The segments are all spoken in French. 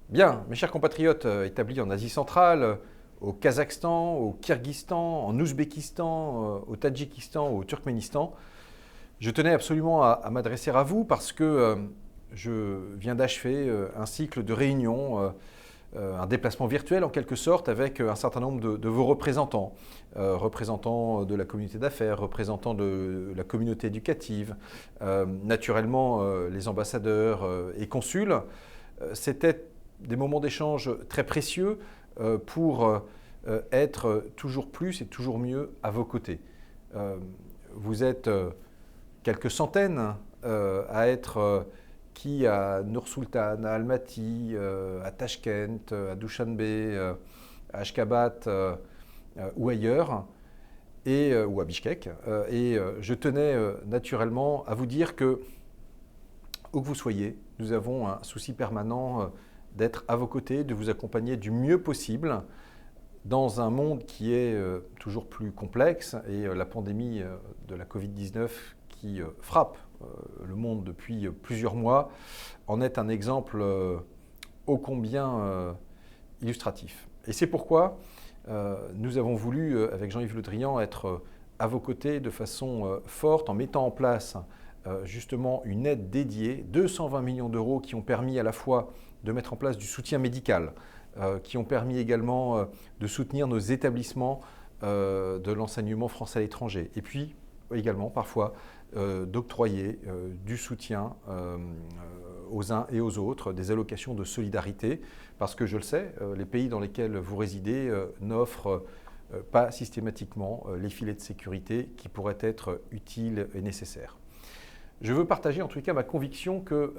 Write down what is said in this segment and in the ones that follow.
Bien, mes chers compatriotes établis en Asie centrale, au Kazakhstan, au Kirghizistan, en Ouzbékistan, au Tadjikistan, au Turkménistan, je tenais absolument à m'adresser à vous parce que je viens d'achever un cycle de réunions, un déplacement virtuel en quelque sorte avec un certain nombre de vos représentants, représentants de la communauté d'affaires, représentants de la communauté éducative, naturellement les ambassadeurs et consuls. C'était des moments d'échange très précieux pour être toujours plus et toujours mieux à vos côtés. Vous êtes quelques centaines à être qui à Nur-Sultan, à Almaty, à Tachkent, à Dushanbe, à Ashgabat ou ailleurs, ou à Bishkek. Et je tenais naturellement à vous dire que, où que vous soyez, nous avons un souci permanent d'être à vos côtés, de vous accompagner du mieux possible dans un monde qui est toujours plus complexe et la pandémie de la Covid-19 qui frappe le monde depuis plusieurs mois en est un exemple ô combien illustratif. Et c'est pourquoi nous avons voulu, avec Jean-Yves Le Drian, être à vos côtés de façon forte en mettant en place justement une aide dédiée, 220 millions d'euros qui ont permis à la fois de mettre en place du soutien médical, qui ont permis également de soutenir nos établissements de l'enseignement français à l'étranger. Et puis également parfois d'octroyer du soutien aux uns et aux autres, des allocations de solidarité, parce que je le sais, les pays dans lesquels vous résidez n'offrent pas systématiquement les filets de sécurité qui pourraient être utiles et nécessaires. Je veux partager en tout cas ma conviction que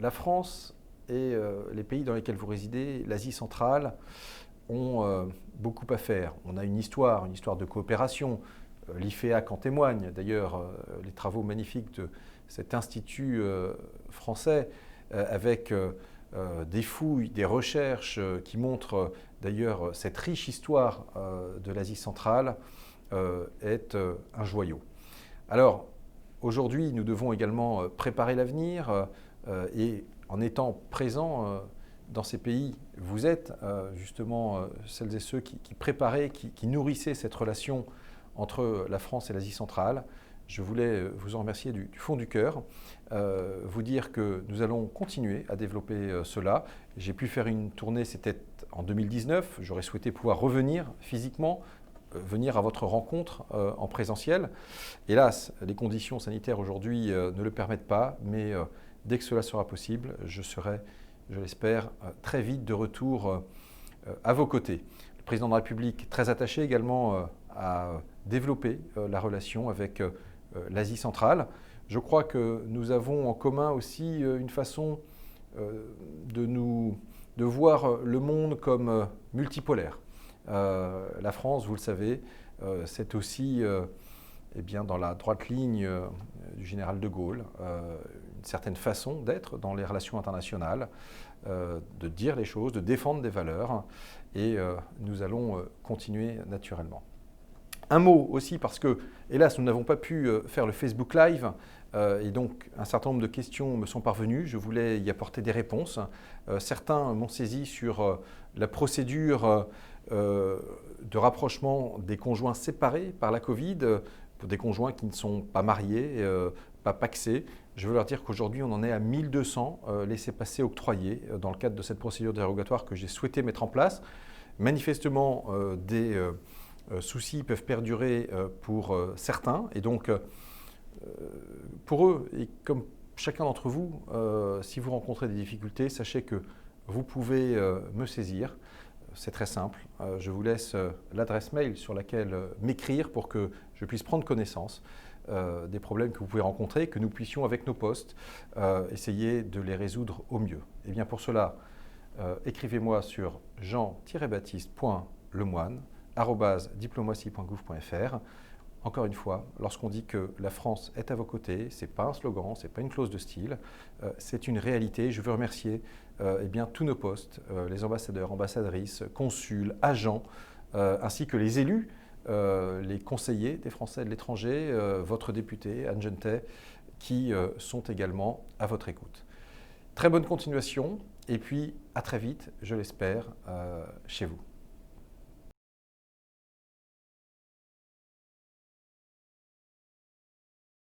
la France et les pays dans lesquels vous résidez, l'Asie centrale, ont beaucoup à faire. On a une histoire de coopération. L'IFEAC en témoigne. D'ailleurs, les travaux magnifiques de cet institut français avec des fouilles, des recherches qui montrent d'ailleurs cette riche histoire de l'Asie centrale est un joyau. Alors, aujourd'hui, nous devons également préparer l'avenir et en étant présents dans ces pays, vous êtes justement celles et ceux qui préparaient, qui nourrissaient cette relation entre la France et l'Asie centrale. Je voulais vous en remercier du fond du cœur, vous dire que nous allons continuer à développer cela. J'ai pu faire une tournée, c'était en 2019, j'aurais souhaité pouvoir revenir physiquement, venir à votre rencontre en présentiel. Hélas, les conditions sanitaires aujourd'hui ne le permettent pas, mais dès que cela sera possible, je serai, je l'espère, très vite de retour à vos côtés. Le président de la République, très attaché également à développer la relation avec l'Asie centrale. Je crois que nous avons en commun aussi une façon de voir le monde comme multipolaire. La France, vous le savez, c'est aussi eh bien, dans la droite ligne du général de Gaulle, une certaine façon d'être dans les relations internationales, de dire les choses, de défendre des valeurs, et nous allons continuer naturellement. Un mot aussi parce que, hélas, nous n'avons pas pu faire le Facebook Live et donc un certain nombre de questions me sont parvenues. Je voulais y apporter des réponses. Certains m'ont saisi sur la procédure de rapprochement des conjoints séparés par la Covid, pour des conjoints qui ne sont pas mariés, pas pacsés. Je veux leur dire qu'aujourd'hui, on en est à 1200 laissez-passer octroyés dans le cadre de cette procédure dérogatoire que j'ai souhaité mettre en place. Manifestement, des soucis peuvent perdurer pour certains. Et donc, pour eux, et comme chacun d'entre vous, si vous rencontrez des difficultés, sachez que vous pouvez me saisir. C'est très simple. Je vous laisse l'adresse mail sur laquelle m'écrire pour que je puisse prendre connaissance des problèmes que vous pouvez rencontrer, que nous puissions, avec nos postes, essayer de les résoudre au mieux. Et bien pour cela, écrivez-moi sur jean-baptiste.lemoine@diplomatie.gouv.fr. Encore une fois, lorsqu'on dit que la France est à vos côtés, ce n'est pas un slogan, ce n'est pas une clause de style, c'est une réalité. Je veux remercier eh bien, tous nos postes, les ambassadeurs, ambassadrices, consuls, agents, ainsi que les élus, les conseillers des Français de l'étranger, votre député, Anne Gentet, qui sont également à votre écoute. Très bonne continuation Et puis, à très vite, je l'espère, chez vous.